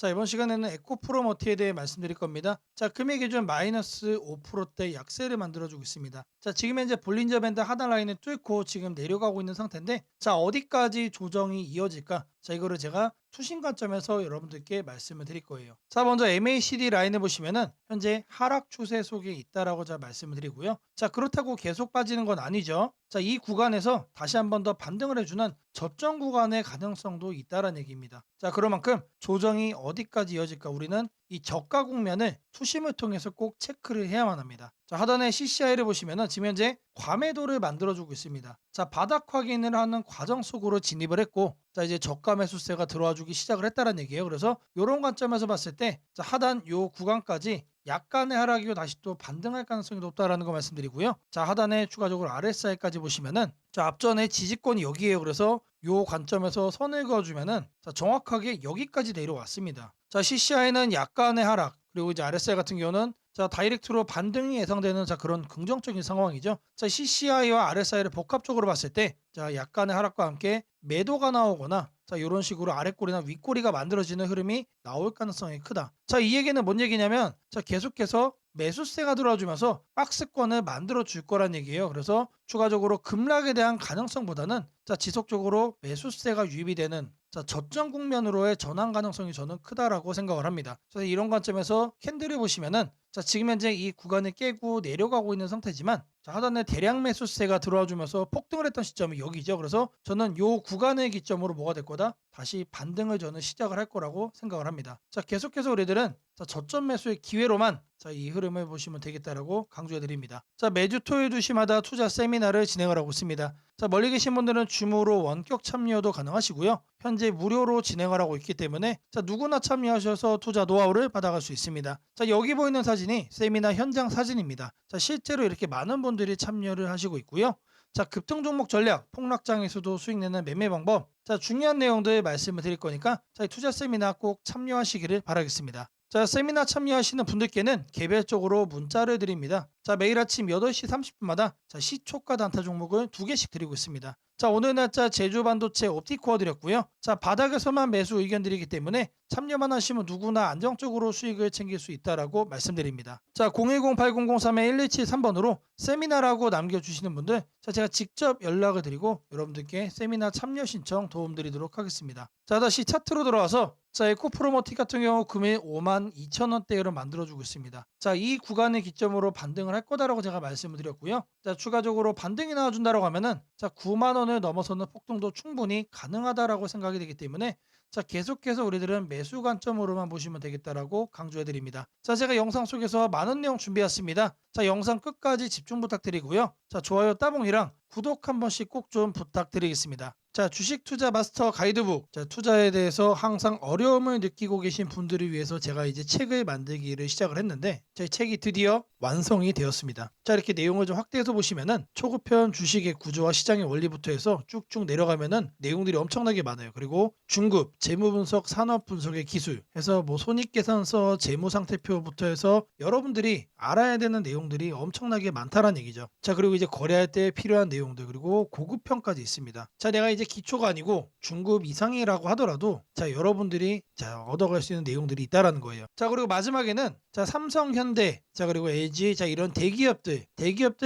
자, 이번 시간에는 에코프로머티에 대해 말씀드릴 겁니다. 자, 금액 기준 마이너스 5%대 약세를 만들어주고 있습니다. 자, 지금 현재 볼린저 밴드 하단 라인을 뚫고 지금 내려가고 있는 상태인데, 자, 어디까지 조정이 이어질까? 자, 이거를 제가 투신 관점에서 여러분들께 말씀을 드릴 거예요. 자, 먼저 MACD 라인을 보시면은 현재 하락 추세 속에 있다라고 제가 말씀을 드리고요. 자, 그렇다고 계속 빠지는 건 아니죠. 자, 이 구간에서 다시 한 번 더 반등을 해주는 저점 구간의 가능성도 있다라는 얘기입니다. 자, 그만큼 조정이 어디까지 이어질까 우리는 이 저가 국면을 투심을 통해서 꼭 체크를 해야만 합니다. 자, 하단에 CCI를 보시면은 지금 현재 과매도를 만들어주고 있습니다. 자, 바닥 확인을 하는 과정 속으로 진입을 했고, 자, 이제 저가 매수세가 들어와주기 시작을 했다는 얘기예요. 그래서 이런 관점에서 봤을 때, 자, 하단 요 구간까지 약간의 하락이고 다시 또 반등할 가능성이 높다라는 거 말씀드리고요. 자, 하단에 추가적으로 RSI까지 보시면은, 자, 앞전에 지지권이 여기에요. 그래서 요 관점에서 선을 그어주면은, 자, 정확하게 여기까지 내려왔습니다. 자, CCI는 약간의 하락, 그리고 이제 RSI 같은 경우는 자, 다이렉트로 반등이 예상되는 자, 그런 긍정적인 상황이죠. 자, CCI와 RSI를 복합적으로 봤을 때, 자, 약간의 하락과 함께 매도가 나오거나, 자, 이런 식으로 아랫꼬리나 윗꼬리가 만들어지는 흐름이 나올 가능성이 크다. 자, 이 얘기는 뭔 얘기냐면, 자, 계속해서 매수세가 들어와주면서 박스권을 만들어 줄 거란 얘기예요. 그래서 추가적으로 급락에 대한 가능성보다는 자, 지속적으로 매수세가 유입이 되는 자, 저점 국면으로의 전환 가능성이 저는 크다라고 생각을 합니다. 그래서 이런 관점에서 캔들을 보시면은 자, 지금 현재 이 구간을 깨고 내려가고 있는 상태지만 자, 하단에 대량 매수세가 들어와 주면서 폭등을 했던 시점이 여기죠. 그래서 저는 요 구간을 기점으로 뭐가 될 거다? 다시 반등을 저는 시작을 할 거라고 생각을 합니다. 자, 계속해서 우리들은 자, 저점 매수의 기회로만 자, 이 흐름을 보시면 되겠다라고 강조해 드립니다. 자, 매주 토요일 2시마다 투자 세미나를 진행을 하고 있습니다. 자, 멀리 계신 분들은 줌으로 원격 참여도 가능하시고요. 현재 무료로 진행을 하고 있기 때문에 자, 누구나 참여하셔서 투자 노하우를 받아갈 수 있습니다. 자, 여기 보이는 사진이 세미나 현장 사진입니다. 자, 실제로 이렇게 많은 분들이 참여를 하시고 있고요. 자, 급등 종목 전략, 폭락장에서도 수익 내는 매매 방법, 자, 중요한 내용들 말씀을 드릴 거니까 자, 이 투자 세미나 꼭 참여하시기를 바라겠습니다. 자, 세미나 참여하시는 분들께는 개별적으로 문자를 드립니다. 자, 매일 아침 8시 30분마다 자, 시초가 단타 종목을 2개씩 드리고 있습니다. 자, 오늘 날짜 제주반도체 옵티코어 드렸고요. 자, 바닥에서만 매수 의견 드리기 때문에 참여만 하시면 누구나 안정적으로 수익을 챙길 수 있다라고 말씀드립니다. 자, 010-8003-1173번으로 세미나라고 남겨주시는 분들 자, 제가 직접 연락을 드리고 여러분들께 세미나 참여 신청 도움드리도록 하겠습니다. 자, 다시 차트로 들어와서 자, 에코프로머티 같은 경우 금일 52,000원대로 만들어주고 있습니다. 자, 이 구간을 기점으로 반등을 할 거다라고 제가 말씀을 드렸고요. 자, 추가적으로 반등이 나와준다라고 하면은 자, 9만 원을 넘어서는 폭등도 충분히 가능하다라고 생각이 되기 때문에 자, 계속해서 우리들은 매수 관점으로만 보시면 되겠다라고 강조해 드립니다. 자, 제가 영상 속에서 많은 내용 준비했습니다. 자, 영상 끝까지 집중 부탁드리고요. 자, 좋아요 따봉이랑 구독 한 번씩 꼭 좀 부탁드리겠습니다. 자, 주식 투자 마스터 가이드북. 자, 투자에 대해서 항상 어려움을 느끼고 계신 분들을 위해서 제가 이제 책을 만들기를 시작을 했는데, 제 책이 드디어 완성이 되었습니다. 자, 이렇게 내용을 좀 확대해서 보시면은 초급편 주식의 구조와 시장의 원리부터 해서 쭉쭉 내려가면은 내용들이 엄청나게 많아요. 그리고 중급, 재무 분석, 산업 분석의 기술 해서 뭐 손익계산서, 재무 상태표부터 해서 여러분들이 알아야 되는 내용들이 엄청나게 많다라는 얘기죠. 자, 그리고 이제 거래할 때 필요한 내용들, 그리고 고급편까지 있습니다. 자, 내가 이제 기초가 아니고 중급 이상이라고 하더라도 자, 여러분들이 자, 얻어갈 수 있는 내용들이 있다라는 거예요. 자, 그리고 마지막에는 자, 삼성, 현대, 자, 그리고 LG, 자, 이런 대기업들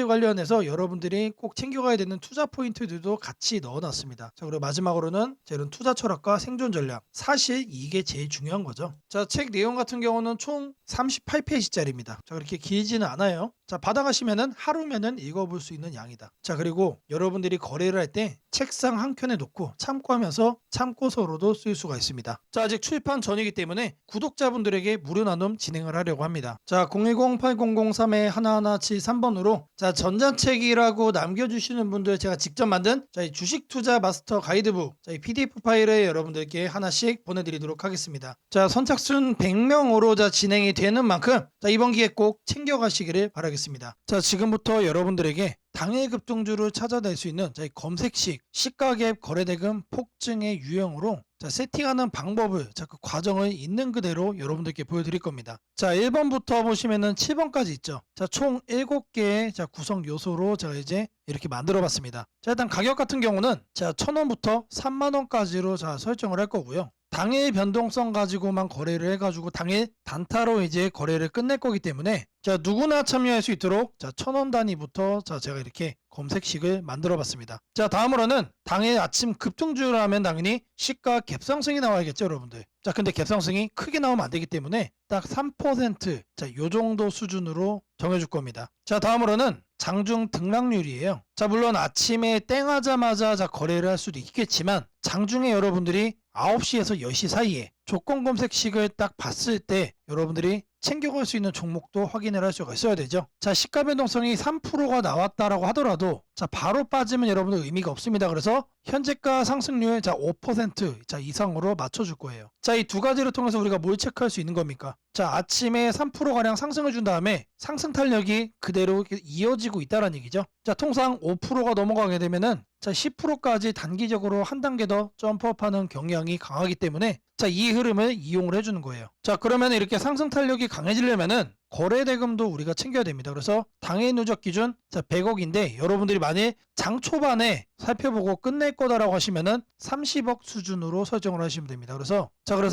관련해서 여러분들이 꼭 챙겨가야 되는 투자 포인트들도 같이 넣어놨습니다. 자, 그리고 마지막으로는 자, 이런 투자 철학과 생존 전략, 사실 이게 제일 중요한 거죠. 자, 책 내용 같은 경우는 총 38페이지짜리입니다. 자, 그렇게 길지는 않아요. 자, 받아가시면은 하루면은 읽어볼 수 있는 양이다. 자, 그리고 여러분들이 거래를 할 때 책상 한 켠에 놓고 참고하면서 참고서로도 쓸 수가 있습니다. 자, 아직 출판 전이기 때문에 구독자분들에게 무료 나눔 진행을 하려고 합니다. 자, 010-8003-1173번으로 자, 전자책이라고 남겨주시는 분들 제가 직접 만든 자, 이 주식 투자 마스터 가이드북 자, 이 PDF 파일을 여러분들께 하나씩 보내드리도록 하겠습니다. 자, 선착순 100명으로 자, 진행이 되는 만큼 자, 이번 기회 꼭 챙겨가시기를 바라겠습니다. 자, 지금부터 여러분들에게 당일 급등주를 찾아낼 수 있는 자, 이 검색식 시가갭 거래대금 폭증의 유형으로 자, 세팅하는 방법을 자, 그 과정을 있는 그대로 여러분들께 보여드릴 겁니다. 자, 1번부터 보시면은 7번까지 있죠. 자, 총 7개의 자, 구성 요소로 제가 이제 이렇게 만들어 봤습니다. 자, 일단 가격 같은 경우는 자, 1,000원부터 3만원까지로 자, 설정을 할 거고요. 당일 변동성 가지고만 거래를 해가지고 당일 단타로 이제 거래를 끝낼 거기 때문에 자, 누구나 참여할 수 있도록 자, 1,000원 단위부터 자, 제가 이렇게 검색식을 만들어 봤습니다. 자, 다음으로는 당일 아침 급등주를 하면 당연히 시가 갭상승이 나와야겠죠, 여러분들. 자, 근데 갭상승이 크게 나오면 안 되기 때문에 딱 3%, 자, 요 정도 수준으로 정해줄 겁니다. 자, 다음으로는 장중 등락률이에요. 자, 물론 아침에 땡하자마자 자, 거래를 할 수도 있겠지만 장중에 여러분들이 9시에서 10시 사이에 조건 검색식을 딱 봤을 때 여러분들이 챙겨갈 수 있는 종목도 확인을 할 수가 있어야 되죠. 자, 시가 변동성이 3%가 나왔다라고 하더라도 자, 바로 빠지면 여러분들 의미가 없습니다. 그래서 현재가 상승률 자, 5% 자, 이상으로 맞춰줄 거예요. 자, 이 두 가지를 통해서 우리가 뭘 체크할 수 있는 겁니까? 자, 아침에 3%가량 상승을 준 다음에 상승 탄력이 그대로 이어지고 있다는 얘기죠. 자, 통상 5%가 넘어가게 되면은 자, 10%까지 단기적으로 한 단계 더 점프업하는 경향이 강하기 때문에 자, 이 흐름을 이용을 해주는 거예요. 자, 그러면 이렇게 상승 탄력이 강해지려면은 거래 대금도 우리가 챙겨야 됩니다. 그래서 당일 누적 기준 자, 100억인데 여러분들이 만일 장 초반에 살펴보고 끝낼 거다라고 하시면은 30억 수준으로 설정을 하시면 됩니다. 그래서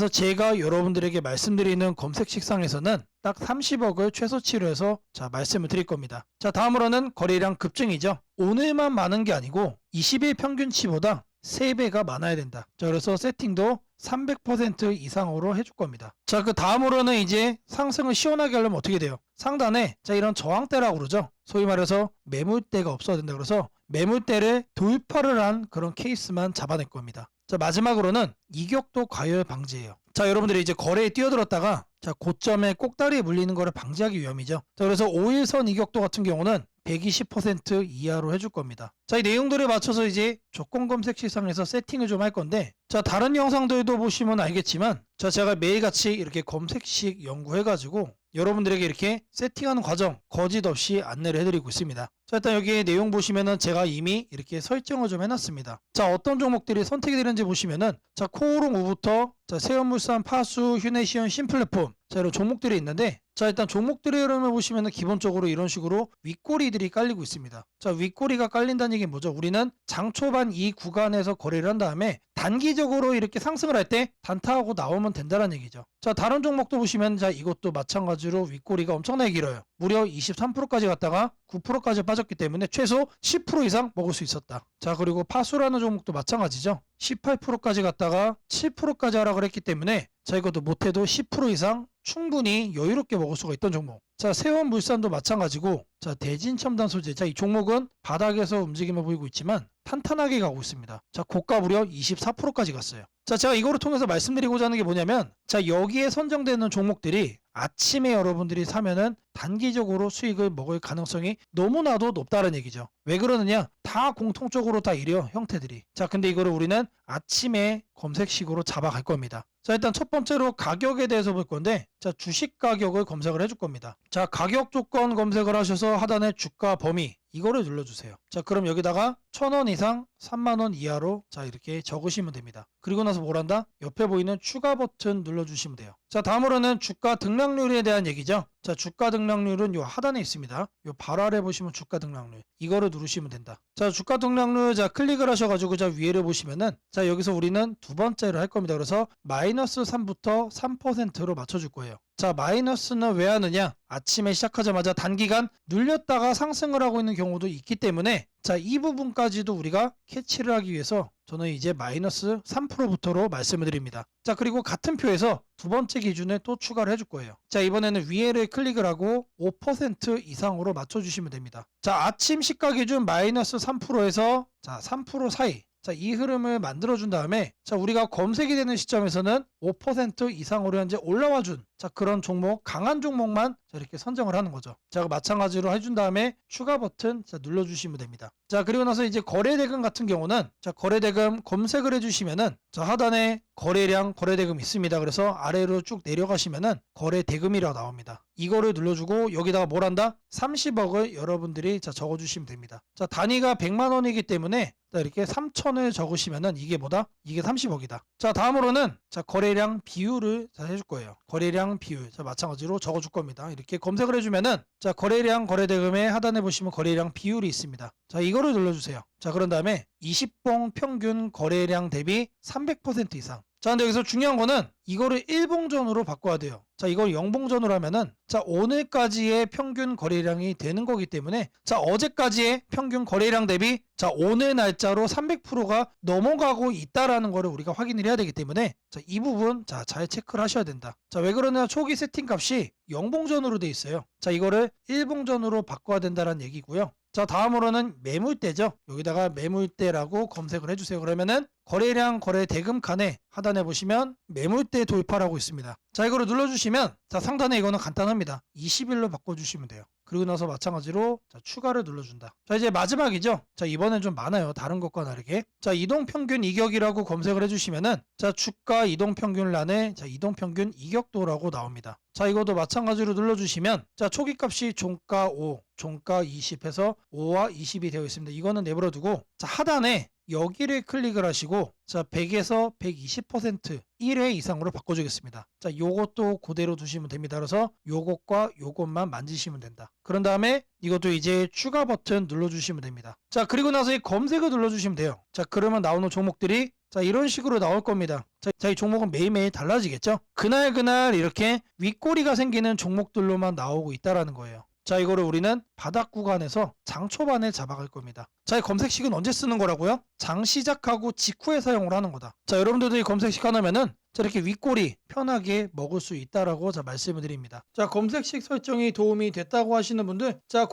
제가 여러분들에게 말씀드리는 검색식상에서는 딱 30억을 최소치로 해서 자, 말씀을 드릴 겁니다. 자, 다음으로는 거래량 급증이죠. 오늘만 많은 게 아니고 20일 평균치보다 3배가 많아야 된다. 자, 그래서 세팅도 300% 이상으로 해줄 겁니다. 자, 그 다음으로는 이제 상승을 시원하게 하려면 어떻게 돼요? 상단에 자, 이런 저항대라고 그러죠. 소위 말해서 매물대가 없어야 된다. 그래서 매물대를 돌파를 한 그런 케이스만 잡아낼 겁니다. 자, 마지막으로는 이격도 과열 방지예요. 자, 여러분들이 이제 거래에 뛰어들었다가 자, 고점에 꼭다리에 물리는 거를 방지하기 위함이죠. 자, 그래서 5일선 이격도 같은 경우는 120% 이하로 해줄 겁니다. 자, 이 내용들에 맞춰서 이제 조건 검색 시상에서 세팅을 좀 할 건데 자, 다른 영상들도 보시면 알겠지만 자, 제가 매일같이 이렇게 검색식 연구해가지고 여러분들에게 이렇게 세팅하는 과정 거짓 없이 안내를 해드리고 있습니다. 자, 일단 여기 내용 보시면은 제가 이미 이렇게 설정을 좀 해놨습니다. 자, 어떤 종목들이 선택이 되는지 보시면은 자, 코오롱 우부터 자, 세연물산, 파수, 휴네시온, 신플랫폼 자, 이런 종목들이 있는데 자, 일단 종목들의 흐름을 보시면은 기본적으로 이런 식으로 윗꼬리들이 깔리고 있습니다. 자, 윗꼬리가 깔린다는 얘기는 뭐죠? 우리는 장 초반 이 구간에서 거래를 한 다음에 단기적으로 이렇게 상승을 할 때 단타하고 나오면 된다는 얘기죠. 자, 다른 종목도 보시면 자, 이것도 마찬가지로 윗꼬리가 엄청나게 길어요. 무려 23%까지 갔다가 9%까지 빠졌기 때문에 최소 10% 이상 먹을 수 있었다. 자, 그리고 파수라는 종목도 마찬가지죠. 18%까지 갔다가 7%까지 하락을 했기 때문에 자, 이것도 못해도 10% 이상 충분히 여유롭게 먹을 수가 있던 종목. 자, 세원물산도 마찬가지고 자, 대진첨단 소재. 자, 이 종목은 바닥에서 움직임을 보이고 있지만 탄탄하게 가고 있습니다. 자, 고가 무려 24%까지 갔어요. 자, 제가 이거를 통해서 말씀드리고자 하는 게 뭐냐면 자, 여기에 선정되는 종목들이 아침에 여러분들이 사면은 단기적으로 수익을 먹을 가능성이 너무나도 높다는 얘기죠. 왜 그러느냐? 다 공통적으로 다 이래요, 형태들이. 자, 근데 이거를 우리는 아침에 검색식으로 잡아갈 겁니다. 자, 일단 첫 번째로 가격에 대해서 볼 건데 자, 주식 가격을 검색을 해줄 겁니다. 자, 가격 조건 검색을 하셔서 하단에 주가 범위 이거를 눌러주세요. 자, 그럼 여기다가 1,000원 이상 3만원 이하로 자, 이렇게 적으시면 됩니다. 그리고 나서 뭘 한다? 옆에 보이는 추가 버튼 눌러주시면 돼요. 자, 다음으로는 주가 등락률에 대한 얘기죠. 자, 주가 등락률은 요 하단에 있습니다. 요 바로 아래 보시면 주가 등락률 이거를 누르시면 된다. 자, 주가 등락률 자, 클릭을 하셔가지고 자, 위에를 보시면은 자, 여기서 우리는 두 번째로 할 겁니다. 그래서 마이너스 3부터 3%로 맞춰줄 거예요. 자, 마이너스는 왜 하느냐? 아침에 시작하자마자 단기간 눌렸다가 상승을 하고 있는 경우도 있기 때문에 자, 이 부분까지도 우리가 캐치를 하기 위해서 저는 이제 마이너스 3%부터로 말씀을 드립니다. 자, 그리고 같은 표에서 두 번째 기준을 또 추가를 해줄 거예요. 자, 이번에는 위에를 클릭을 하고 5% 이상으로 맞춰주시면 됩니다. 자, 아침 시가 기준 마이너스 3%에서 자, 3% 사이 자, 이 흐름을 만들어준 다음에 자, 우리가 검색이 되는 시점에서는 5% 이상으로 현재 올라와준 자, 그런 종목, 강한 종목만 자, 이렇게 선정을 하는 거죠. 자, 마찬가지로 해준 다음에 추가 버튼 자, 눌러주시면 됩니다. 자, 그리고 나서 이제 거래대금 같은 경우는 자, 거래대금 검색을 해주시면은 자, 하단에 거래량 거래대금 있습니다. 그래서 아래로 쭉 내려가시면은 거래대금이라고 나옵니다. 이거를 눌러주고 여기다가 뭘 한다? 30억을 여러분들이 자, 적어주시면 됩니다. 자, 단위가 100만 원이기 때문에 자, 이렇게 3천을 적으시면은 이게 뭐다? 이게 30억이다. 자, 다음으로는 자, 거래량 비율을 자, 해줄 거예요. 거래량 비율. 자, 마찬가지로 적어줄 겁니다. 이렇게 검색을 해주면은 자, 거래량 거래대금의 하단에 보시면 거래량 비율이 있습니다. 자, 이거를 눌러주세요. 자, 그런 다음에 20봉 평균 거래량 대비 300% 이상. 자, 근데 여기서 중요한 거는 이거를 일봉전으로 바꿔야 돼요. 자, 이걸 영봉전으로 하면은 자, 오늘까지의 평균 거래량이 되는 거기 때문에 자, 어제까지의 평균 거래량 대비 자, 오늘 날짜로 300%가 넘어가고 있다라는 거를 우리가 확인을 해야 되기 때문에 자, 이 부분 자, 잘 체크를 하셔야 된다. 자, 왜 그러냐? 초기 세팅 값이 영봉전으로 돼 있어요. 자, 이거를 일봉전으로 바꿔야 된다는 얘기고요. 자, 다음으로는 매물대죠. 여기다가 매물대라고 검색을 해주세요. 그러면은 거래량 거래 대금 칸에 하단에 보시면 매물대 돌파라고 있습니다. 자, 이거를 눌러주시면 자, 상단에 이거는 간단합니다. 20일로 바꿔주시면 돼요. 그리고 나서 마찬가지로 자, 추가를 눌러준다. 자, 이제 마지막이죠. 자, 이번엔 좀 많아요. 다른 것과 다르게. 자, 이동평균 이격이라고 검색을 해주시면은 자, 주가 이동평균란에 자, 이동평균 이격도라고 나옵니다. 자, 이것도 마찬가지로 눌러주시면 자, 초기값이 종가 5, 종가 20 해서 5와 20이 되어 있습니다. 이거는 내버려두고 자, 하단에 여기를 클릭을 하시고 자, 100에서 120% 1회 이상으로 바꿔주겠습니다. 자, 요것도 그대로 두시면 됩니다. 그래서 요것과 요것만 만지시면 된다. 그런 다음에 이것도 이제 추가 버튼 눌러주시면 됩니다. 자, 그리고 나서 이 검색을 눌러주시면 돼요. 자, 그러면 나오는 종목들이 자, 이런 식으로 나올 겁니다. 자, 이 종목은 매일매일 달라지겠죠? 그날 이렇게 윗꼬리가 생기는 종목들로만 나오고 있다라는 거예요. 자, 이거를 우리는 바닥 구간에서 장 초반에 잡아갈 겁니다. 자, 이 검색식은 언제 쓰는 거라고요? 장 시작하고 직후에 사용을 하는 거다. 자, 여러분들도 이 검색식 하나면은 자, 이렇게 윗꼬리 편하게 먹을 수 있다라고 자, 말씀을 드립니다. 자, 검색식 설정이 도움이 됐다고 하시는 분들 자,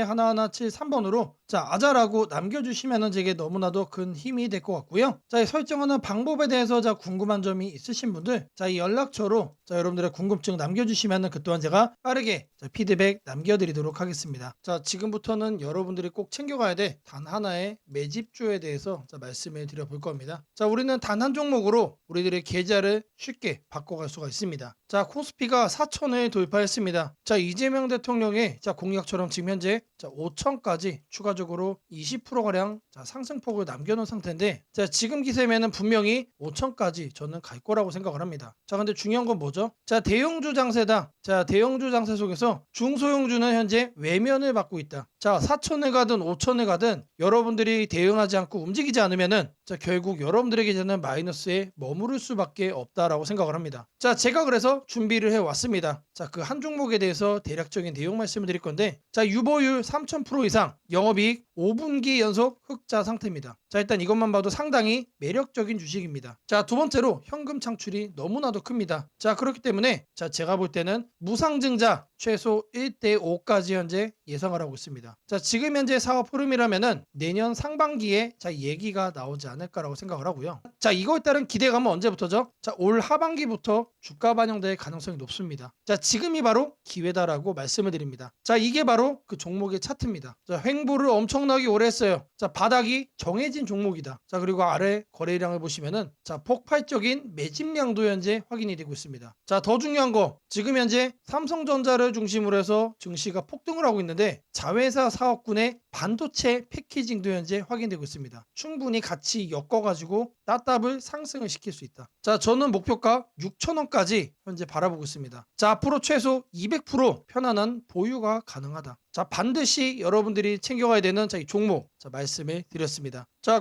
010-8003-1173번으로 자, 아자라고 남겨주시면은 제게 너무나도 큰 힘이 될 것 같고요. 자, 이 설정하는 방법에 대해서 자, 궁금한 점이 있으신 분들 자, 이 연락처로 자, 여러분들의 궁금증 남겨주시면은 그 또한 제가 빠르게 자, 피드백 남겨드리도록 하겠습니다. 자, 지금부터는 여러분들이 꼭 챙겨가야 돼 단 하나의 매집주에 대해서 자, 말씀을 드려볼 겁니다. 자, 우리는 단 한 종목으로 우리들의 계좌를 쉽게 바꿔갈 수가 있습니다. 자, 코스피가 4천을 돌파했습니다. 자, 이재명 대통령의 자, 공약처럼 지금 현재 자, 5천까지 추가적으로 20%가량 자, 상승폭을 남겨놓은 상태인데 자, 지금 기세면은 분명히 5천까지 저는 갈 거라고 생각을 합니다. 자, 근데 중요한 건 뭐죠? 자, 대형주 장세다. 자, 대형주 장세 속에서 중소형주는 현재 외면을 받고 있다. 자, 4천을 가든 5천을 가든 여러분들이 대응하지 않고 움직이지 않으면은 자, 결국 여러분들에게 저는 마이너스에 머무를 수밖에 없다라고 생각을 합니다. 자, 제가 그래서 준비를 해왔습니다. 자, 그 한 종목에 대해서 대략적인 내용 말씀을 드릴 건데 자, 유보율 3000% 이상, 영업이익 5분기 연속 흑자 상태입니다. 자, 일단 이것만 봐도 상당히 매력적인 주식입니다. 자, 두 번째로 현금 창출이 너무나도 큽니다. 자, 그렇기 때문에 자, 제가 볼 때는 무상증자 최소 1대5까지 현재 예상을 하고 있습니다. 자, 지금 현재 사업 흐름이라면은 내년 상반기에 자, 얘기가 나오지 않을까라고 생각을 하고요. 자, 이거에 따른 기대감은 언제부터죠? 자, 올 하반기부터 주가 반영될 가능성이 높습니다. 자, 지금이 바로 기회다라고 말씀을 드립니다. 자, 이게 바로 그 종목의 차트입니다. 자, 횡보를 엄청나게 오래 했어요. 자, 바닥이 정해진 종목이다. 자, 그리고 아래 거래량을 보시면은 자, 폭발적인 매집량도 현재 확인이 되고 있습니다. 자, 더 중요한 거 지금 현재 삼성전자를 중심으로 해서 증시가 폭등을 하고 있는데 자회사 사업군의 반도체 패키징도 현재 확인되고 있습니다. 충분히 같이 엮어가지고 따답을 상승을 시킬 수 있다. 자, 저는 목표가 6,000원까지 현재 바라보고 있습니다. 자, 앞으로 최소 200% 편안한 보유가 가능하다. 자, 반드시 여러분들이 챙겨가야 되는 자, 이 종목 자, 말씀을 드렸습니다. 자,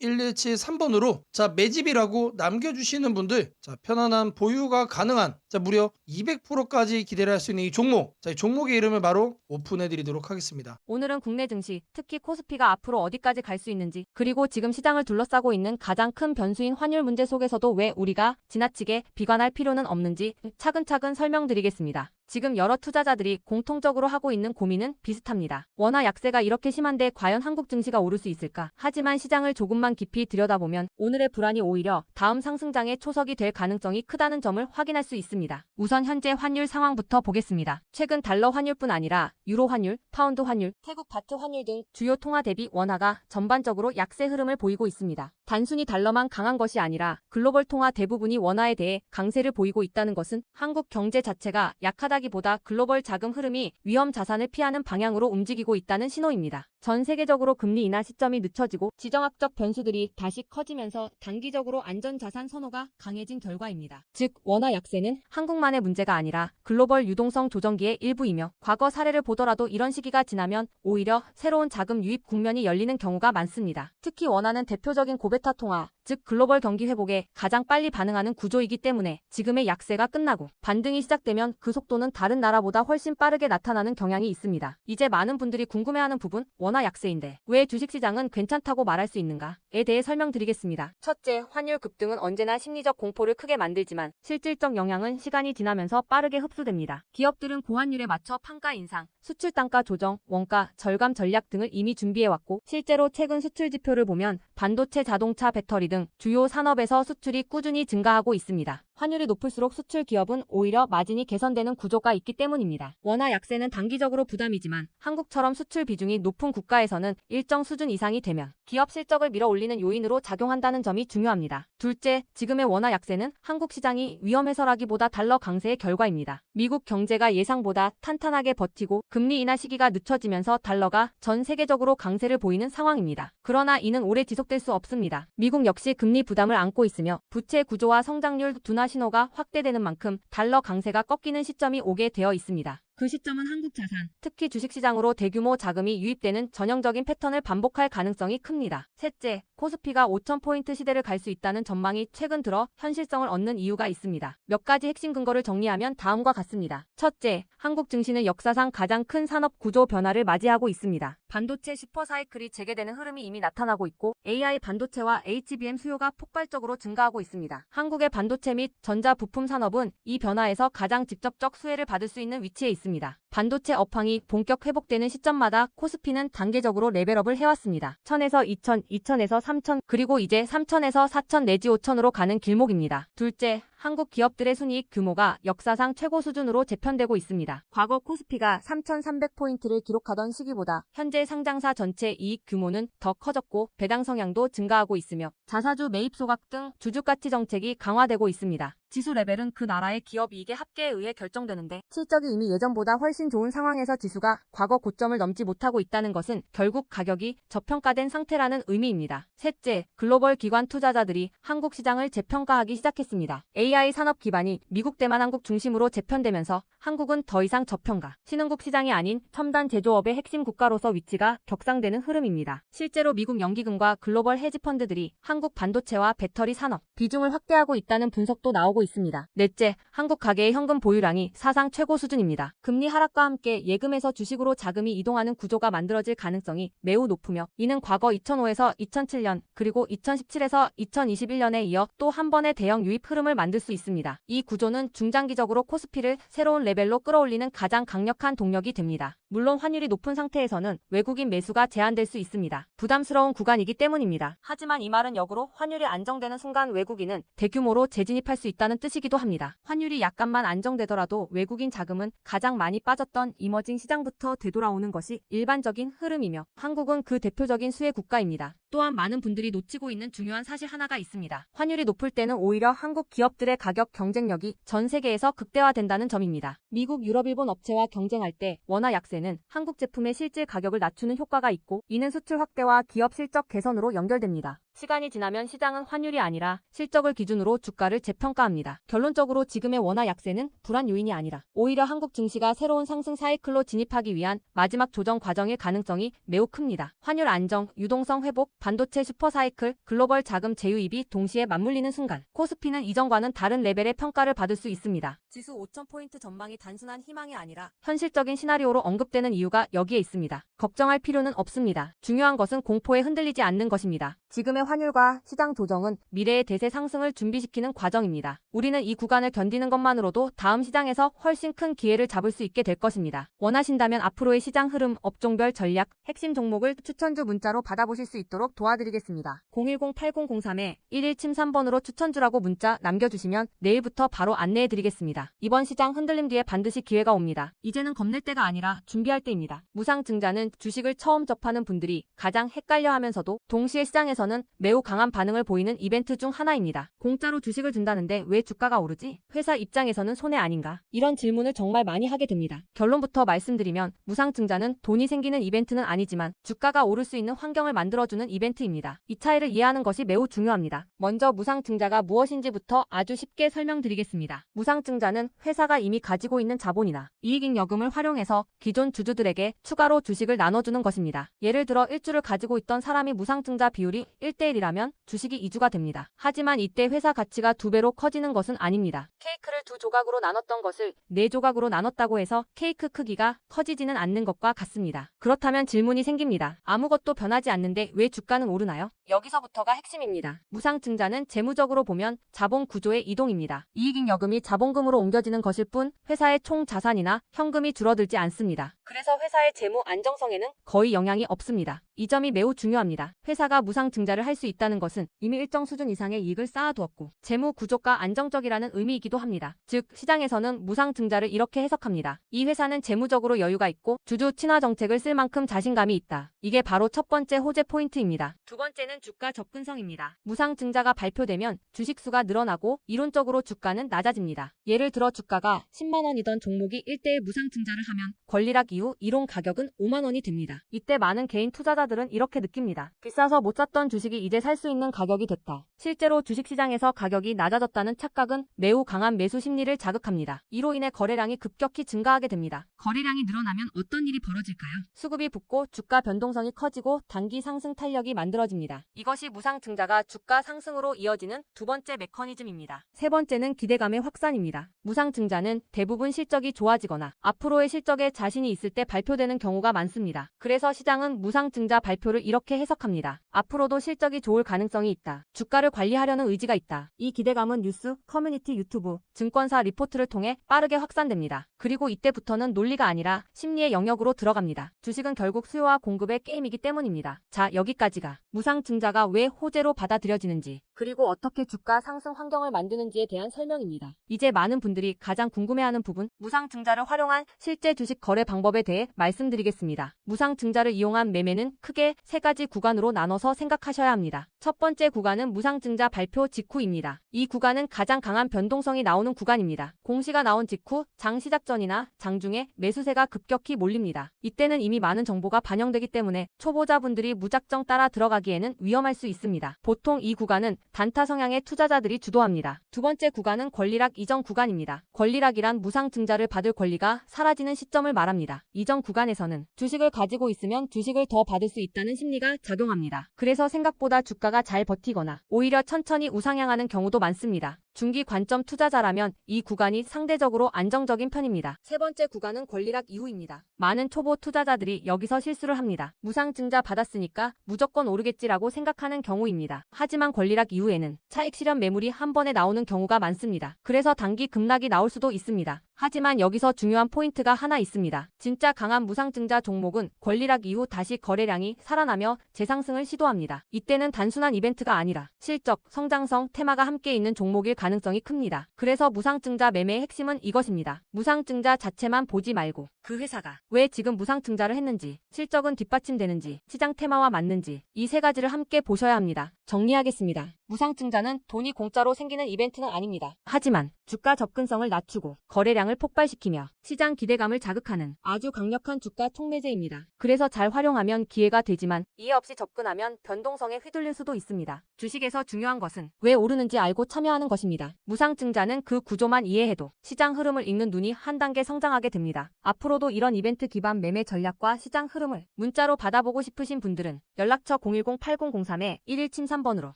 010-8003-1173번으로 자, 매집이라고 남겨주시는 분들 자, 편안한 보유가 가능한 자, 무려 200%까지 기대를 할 수 있는 이 종목 자, 이 종목의 이름을 바로 오픈해 드리도록 하겠습니다. 오늘은 국내 증시, 특히 코스피가 앞으로 어디까지 갈 수 있는지, 그리고 지금 시장을 둘러싸고 있는 가장 큰 변수인 환율 문제 속에서도 왜 우리가 지나치게 비관할 필요는 없는지 차근차근 설명드리겠습니다. 지금 여러 투자자들이 공통적으로 하고 있는 고민은 비슷합니다. 원화 약세가 이렇게 심한데 과연 한국 증시가 오를 수 있을까? 하지만 시장을 조금만 깊이 들여다보면 오늘의 불안이 오히려 다음 상승장의 초석이 될 가능성이 크다는 점을 확인할 수 있습니다. 우선 현재 환율 상황부터 보겠습니다. 최근 달러 환율뿐 아니라 유로 환율, 파운드 환율, 태국 바트 환율 등 주요 통화 대비 원화가 전반적으로 약세 흐름을 보이고 있습니다. 단순히 달러만 강한 것이 아니라 글로벌 통화 대부분이 원화에 대해 강세를 보이고 있다는 것은 한국 경제 자체가 약하다기보다 글로벌 자금 흐름이 위험 자산을 피하는 방향으로 움직이고 있다는 신호입니다. 전 세계적으로 금리 인하 시점이 늦춰지고 지정학적 변수들이 다시 커지면서 단기적으로 안전자산 선호가 강해진 결과입니다. 즉, 원화 약세는 한국만의 문제가 아니라 글로벌 유동성 조정기의 일부이며 과거 사례를 보더라도 이런 시기가 지나면 오히려 새로운 자금 유입 국면이 열리는 경우가 많습니다. 특히 원화는 대표적인 고베타 통화, 즉 글로벌 경기 회복에 가장 빨리 반응하는 구조이기 때문에 지금의 약세가 끝나고 반등이 시작되면 그 속도는 다른 나라보다 훨씬 빠르게 나타나는 경향이 있습니다. 이제 많은 분들이 궁금해하는 부분, 원화 약세인데 왜 주식시장은 괜찮다고 말할 수 있는가에 대해 설명드리겠습니다. 첫째, 환율 급등은 언제나 심리적 공포를 크게 만들지만 실질적 영향은 시간이 지나면서 빠르게 흡수됩니다. 기업들은 고환율에 맞춰 판가 인상, 수출 단가 조정, 원가 절감 전략 등을 이미 준비해왔고 실제로 최근 수출 지표를 보면 반도체, 자동차, 배터리 등 주요 산업에서 수출이 꾸준히 증가하고 있습니다. 환율이 높을수록 수출 기업은 오히려 마진이 개선되는 구조가 있기 때문입니다. 원화 약세는 단기적으로 부담이지만 한국처럼 수출 비중이 높은 국가에서는 일정 수준 이상이 되면 기업 실적을 밀어올리는 요인으로 작용한다는 점이 중요합니다. 둘째, 지금의 원화 약세는 한국 시장이 위험해서라기보다 달러 강세의 결과입니다. 미국 경제가 예상보다 탄탄하게 버티고 금리 인하 시기가 늦춰지면서 달러가 전 세계적으로 강세를 보이는 상황입니다. 그러나 이는 오래 지속될 수 없습니다. 미국 역시 금리 부담을 안고 있으며 부채 구조와 성장률 둔화 신호가 확대되는 만큼 달러 강세가 꺾이는 시점이 오게 되어 있습니다. 그 시점은 한국 자산, 특히 주식시장으로 대규모 자금이 유입되는 전형적인 패턴을 반복할 가능성이 큽니다. 셋째, 코스피가 5,000포인트 시대를 갈 수 있다는 전망이 최근 들어 현실성을 얻는 이유가 있습니다. 몇 가지 핵심 근거를 정리하면 다음과 같습니다. 첫째, 한국 증시는 역사상 가장 큰 산업 구조 변화를 맞이하고 있습니다. 반도체 슈퍼사이클이 재개되는 흐름이 이미 나타나고 있고 AI 반도체와 HBM 수요가 폭발적으로 증가하고 있습니다. 한국의 반도체 및 전자 부품 산업은 이 변화에서 가장 직접적 수혜를 받을 수 있는 위치에 있습니다. 반도체 업황이 본격 회복되는 시점마다 코스피는 단계적으로 레벨업을 해왔습니다. 1000에서 2000, 2000에서 3000, 그리고 이제 3000에서 4000 내지 5000으로 가는 길목입니다. 둘째, 한국 기업들의 순이익 규모가 역사상 최고 수준으로 재편되고 있습니다. 과거 코스피가 3,300포인트를 기록하던 시기보다 현재 상장사 전체 이익 규모는 더 커졌고 배당 성향도 증가하고 있으며 자사주 매입 소각 등 주주가치 정책이 강화되고 있습니다. 지수 레벨은 그 나라의 기업 이익의 합계에 의해 결정되는데 실적이 이미 예전보다 훨씬 좋은 상황에서 지수가 과거 고점을 넘지 못하고 있다는 것은 결국 가격이 저평가된 상태라는 의미입니다. 셋째, 글로벌 기관 투자자들이 한국 시장을 재평가하기 시작했습니다. AI 산업 기반이 미국 대만 한국 중심으로 재편되면서 한국은 더 이상 저평가, 신흥국 시장이 아닌 첨단 제조업의 핵심 국가로서 위치가 격상되는 흐름입니다. 실제로 미국 연기금과 글로벌 헤지펀드들이 한국 반도체와 배터리 산업 비중을 확대하고 있다는 분석도 나오고 있습니다. 넷째, 한국 가계의 현금 보유량이 사상 최고 수준입니다. 금리 하락과 함께 예금에서 주식으로 자금이 이동하는 구조가 만들어질 가능성이 매우 높으며 이는 과거 2005에서 2007년 그리고 2017에서 2021년에 이어 또 한 번의 대형 유입 흐름을 만들 수 있습니다. 이 구조는 중장기적으로 코스피를 새로운 레벨로 끌어올리는 가장 강력한 동력이 됩니다. 물론 환율이 높은 상태에서는 외국인 매수가 제한될 수 있습니다. 부담스러운 구간이기 때문입니다. 하지만 이 말은 역으로 환율이 안정되는 순간 외국인은 대규모로 재진입할 수 있다는 뜻이기도 합니다. 환율이 약간만 안정되더라도 외국인 자금은 가장 많이 빠졌던 이머징 시장부터 되돌아오는 것이 일반적인 흐름이며 한국은 그 대표적인 수혜 국가입니다. 또한 많은 분들이 놓치고 있는 중요한 사실 하나가 있습니다. 환율이 높을 때는 오히려 한국 기업들의 가격 경쟁력이 전 세계에서 극대화된다는 점입니다. 미국, 유럽, 일본 업체와 경쟁할 때 원화 약세는 한국 제품의 실질 가격을 낮추는 효과가 있고 이는 수출 확대와 기업 실적 개선으로 연결됩니다. 시간이 지나면 시장은 환율이 아니라 실적을 기준으로 주가를 재평가합니다. 결론적으로 지금의 원화 약세는 불안 요인이 아니라 오히려 한국 증시가 새로운 상승 사이클로 진입하기 위한 마지막 조정 과정일 가능성이 매우 큽니다. 환율 안정, 유동성 회복, 반도체 슈퍼사이클, 글로벌 자금 재유입이 동시에 맞물리는 순간 코스피는 이전과는 다른 레벨의 평가를 받을 수 있습니다. 지수 5,000포인트 전망이 단순한 희망이 아니라 현실적인 시나리오로 언급되는 이유가 여기에 있습니다. 걱정할 필요는 없습니다. 중요한 것은 공포에 흔들리지 않는 것입니다. 지금의 환율과 시장 조정은 미래의 대세 상승을 준비시키는 과정입니다. 우리는 이 구간을 견디는 것만으로도 다음 시장에서 훨씬 큰 기회를 잡을 수 있게 될 것입니다. 원하신다면 앞으로의 시장 흐름, 업종별 전략, 핵심 종목을 추천주 문자로 받아보실 수 있도록 도와드리겠습니다. 010-8003-1173번으로 추천주라고 문자 남겨주시면 내일부터 바로 안내해드리겠습니다. 이번 시장 흔들림 뒤에 반드시 기회가 옵니다. 이제는 겁낼 때가 아니라 준비할 때입니다. 무상증자는 주식을 처음 접하는 분들이 가장 헷갈려하면서도 동시에 시장에서는 매우 강한 반응을 보이는 이벤트 중 하나입니다. 공짜로 주식을 준다는데 왜 주가가 오르지? 회사 입장에서는 손해 아닌가? 이런 질문을 정말 많이 하게 됩니다. 결론부터 말씀드리면 무상증자는 돈이 생기는 이벤트는 아니지만 주가가 오를 수 있는 환경을 만들어주는 이벤트입니다. 이 차이를 이해하는 것이 매우 중요합니다. 먼저 무상증자가 무엇인지부터 아주 쉽게 설명드리겠습니다. 무상증자는 회사가 이미 가지고 있는 자본이나 이익잉여금을 활용해서 기존 주주들에게 추가로 주식을 나눠주는 것입니다. 예를 들어 1주를 가지고 있던 사람이 무상증자 비율이 1대1이라면 주식이 2주가 됩니다. 하지만 이때 회사 가치가 2배로 커지는 것은 아닙니다. 케이크를 2조각으로 나눴던 것을 4조각으로 나눴다고 해서 케이크 크기가 커지지는 않는 것과 같습니다. 그렇다면 질문이 생깁니다. 아무것도 변하지 않는데 왜 주가는 오르나요? 여기서부터가 핵심입니다. 무상증자는 재무적으로 보면 자본 구조의 이동입니다. 이익잉여금이 자본금으로 옮겨지는 것일 뿐 회사의 총 자산이나 현금이 줄어들지 않습니다. 그래서 회사의 재무 안정성에는 거의 영향이 없습니다. 이 점이 매우 중요합니다. 회사가 무상증자를 할 수 있다는 것은 이미 일정 수준 이상의 이익을 쌓아두었고 재무 구조가 안정적이라는 의미이기도 합니다. 즉 시장에서는 무상증자를 이렇게 해석합니다. 이 회사는 재무적으로 여유가 있고 주주 친화 정책을 쓸 만큼 자신감이 있다. 이게 바로 첫 번째 호재 포인트입니다. 두 번째는 주가 접근성입니다. 무상증자가 발표되면 주식수가 늘어나고 이론적으로 주가는 낮아집니다. 예를 들어 주가가 10만 원이던 종목이 1대1 무상증자를 하면 권리락 이후 이론 가격은 5만 원이 됩니다. 이때 많은 개인 투자자들은 이렇게 느낍니다. 비싸서 못 샀던 주식이 이제 살 수 있는 가격이 됐다. 실제로 주식시장에서 가격이 낮아졌다는 착각은 매우 강한 매수 심리를 자극합니다. 이로 인해 거래량이 급격히 증가하게 됩니다. 거래량이 늘어나면 어떤 일이 벌어질까요? 수급이 붙고 주가 변동성이 커지고 단기 상승 탄력이 만들어집니다. 이것이 무상증자가 주가 상승으로 이어지는 두 번째 메커니즘입니다. 세 번째는 기대감의 확산입니다. 무상증자는 대부분 실적이 좋아지거나 앞으로의 실적에 자신이 있을 때 발표되는 경우가 많습니다. 그래서 시장은 무상증자 발표를 이렇게 해석합니다. 앞으로도 실적이 좋을 가능성이 있다. 주가를 관리하려는 의지가 있다. 이 기대감은 뉴스, 커뮤니티, 유튜브, 증권사 리포트를 통해 빠르게 확산됩니다. 그리고 이때부터는 논리가 아니라 심리의 영역으로 들어갑니다. 주식은 결국 수요와 공급의 게임이기 때문입니다. 자, 여기까지가 무상증자가 왜 호재로 받아들여지는지 그리고 어떻게 주가 상승 환경을 만드는지에 대한 설명입니다. 이제 많은 분들이 가장 궁금해하는 부분, 무상증자를 활용한 실제 주식 거래 방법에 대해 말씀드리겠습니다. 무상증자를 이용한 매매는 크게 세 가지 구간으로 나눠서 생각하셔야 합니다. 첫 번째 구간은 무상증자 발표 직후입니다. 이 구간은 가장 강한 변동성이 나오는 구간입니다. 공시가 나온 직후 장 시작 전이나 장중에 매수세가 급격히 몰립니다. 이때는 이미 많은 정보가 반영되기 때문에 초보자분들이 무작정 따라 들어가기에는 위험할 수 있습니다. 보통 이 구간은 단타 성향의 투자자들이 주도합니다. 두 번째 구간은 권리락 이전 구간입니다. 권리락이란 무상증자를 받을 권리가 사라지는 시점을 말합니다. 이전 구간에서는 주식을 가지고 있으면 주식을 더 받을 수 있다는 심리가 작용합니다. 그래서 생각보다 주가가 잘 버티거나 오히려 천천히 우상향하는 경우도 많습니다. 중기 관점 투자자라면 이 구간이 상대적으로 안정적인 편입니다. 세 번째 구간은 권리락 이후입니다. 많은 초보 투자자들이 여기서 실수를 합니다. 무상증자 받았으니까 무조건 오르겠지라고 생각하는 경우입니다. 하지만 권리락 이후에는 차익 실현 매물이 한 번에 나오는 경우가 많습니다. 그래서 단기 급락이 나올 수도 있습니다. 하지만 여기서 중요한 포인트가 하나 있습니다. 진짜 강한 무상증자 종목은 권리락 이후 다시 거래량이 살아나며 재상승을 시도합니다. 이때는 단순한 이벤트가 아니라 실적, 성장성, 테마가 함께 있는 종목일 가능성이 큽니다. 그래서 무상증자 매매의 핵심은 이것입니다. 무상증자 자체만 보지 말고 그 회사가 왜 지금 무상증자를 했는지, 실적은 뒷받침되는지, 시장 테마와 맞는지 이 세 가지를 함께 보셔야 합니다. 정리하겠습니다. 무상증자는 돈이 공짜로 생기는 이벤트는 아닙니다. 하지만 주가 접근성을 낮추고 거래량을 폭발시키며 시장 기대감을 자극하는 아주 강력한 주가 촉매제입니다. 그래서 잘 활용하면 기회가 되지만 이해 없이 접근하면 변동성에 휘둘릴 수도 있습니다. 주식에서 중요한 것은 왜 오르는지 알고 참여하는 것입니다. 무상증자는 그 구조만 이해해도 시장 흐름을 읽는 눈이 한 단계 성장하게 됩니다. 앞으로도 이런 이벤트 기반 매매 전략과 시장 흐름을 문자로 받아보고 싶으신 분들은 연락처 010-8003-1173번으로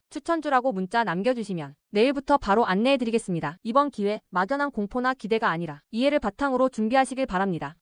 추천주라고 문자 남겨주시면 내일부터 바로 안내해드리겠습니다. 이번 기회 막연한 공포나 기대가 아니라 이해를 바탕으로 준비하시길 바랍니다.